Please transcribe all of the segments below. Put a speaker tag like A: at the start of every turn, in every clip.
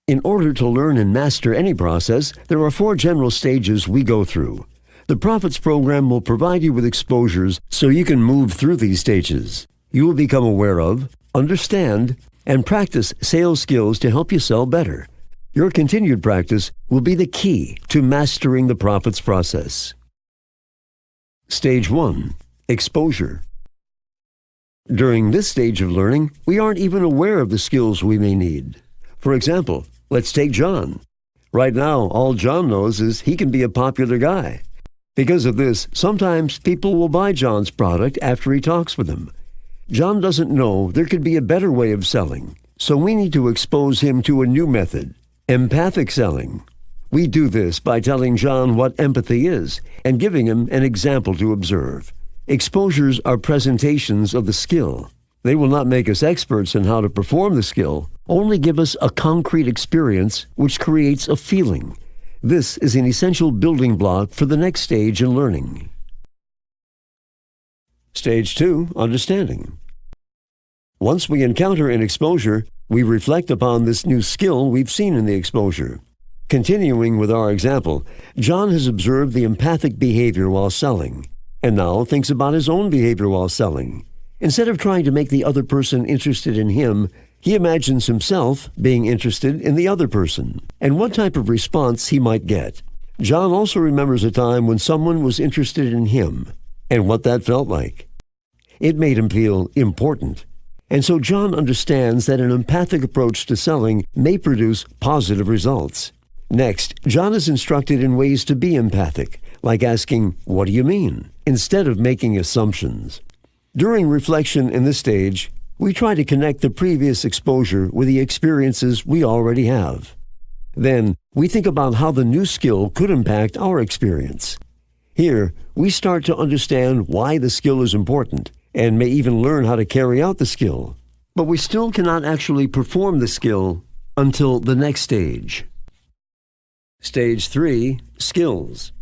A: In order to learn and master any process, there are 4 general stages we go through. The Profits program will provide you with exposures so you can move through these stages. You will become aware of, understand, and practice sales skills to help you sell better. Your continued practice will be the key to mastering the Profits process. Stage 1. Exposure. During this stage of learning, we aren't even aware of the skills we may need. For example, let's take John. Right now, all John knows is he can be a popular guy. Because of this, sometimes people will buy John's product after he talks with them. John doesn't know there could be a better way of selling, so we need to expose him to a new method, empathic selling. We do this by telling John what empathy is and giving him an example to observe. Exposures are presentations of the skill. They will not make us experts in how to perform the skill, only give us a concrete experience which creates a feeling. This is an essential building block for the next stage in learning. Stage 2, understanding. Once we encounter an exposure, we reflect upon this new skill we've seen in the exposure. Continuing with our example, John has observed the empathic behavior while selling, and now thinks about his own behavior while selling. Instead of trying to make the other person interested in him, he imagines himself being interested in the other person and what type of response he might get. John also remembers a time when someone was interested in him and what that felt like. It made him feel important. And so John understands that an empathic approach to selling may produce positive results. Next, John is instructed in ways to be empathic, like asking, "What do you mean?" instead of making assumptions. During reflection in this stage, we try to connect the previous exposure with the experiences we already have. Then, we think about how the new skill could impact our experience. Here, we start to understand why the skill is important and may even learn how to carry out the skill. But we still cannot actually perform the skill until the next stage. Stage 3, skills.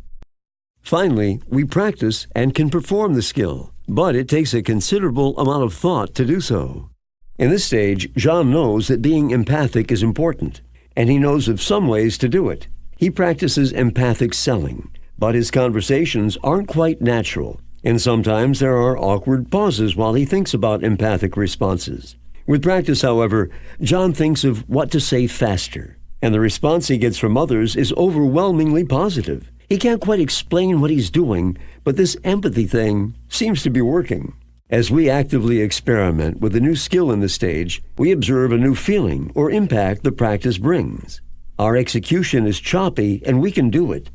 A: Finally, we practice and can perform the skill, but it takes a considerable amount of thought to do so. In this stage, John knows that being empathic is important, and he knows of some ways to do it. He practices empathic selling, but his conversations aren't quite natural, and sometimes there are awkward pauses while he thinks about empathic responses. With practice, however, John thinks of what to say faster, and the response he gets from others is overwhelmingly positive. He can't quite explain what he's doing, but this empathy thing seems to be working. As we actively experiment with a new skill in the stage, we observe a new feeling or impact the practice brings. Our execution is choppy and we can do it,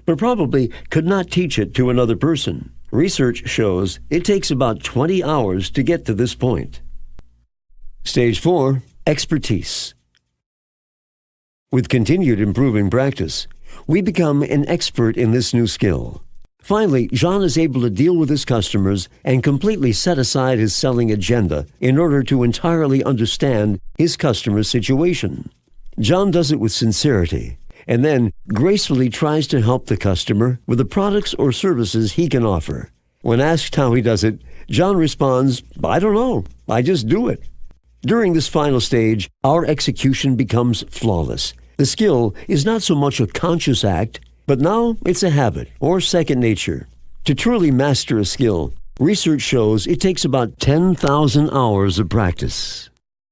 A: but probably could not teach it to another person. Research shows it takes about 20 hours to get to this point. Stage 4, expertise. With continued improving practice, we become an expert in this new skill. Finally, John is able to deal with his customers and completely set aside his selling agenda in order to entirely understand his customer's situation. John does it with sincerity and then gracefully tries to help the customer with the products or services he can offer. When asked how he does it, John responds, "I don't know, I just do it." During this final stage, our execution becomes flawless. The skill is not so much a conscious act, but now it's a habit or second nature. To truly master a skill, research shows it takes about 10,000 hours of practice.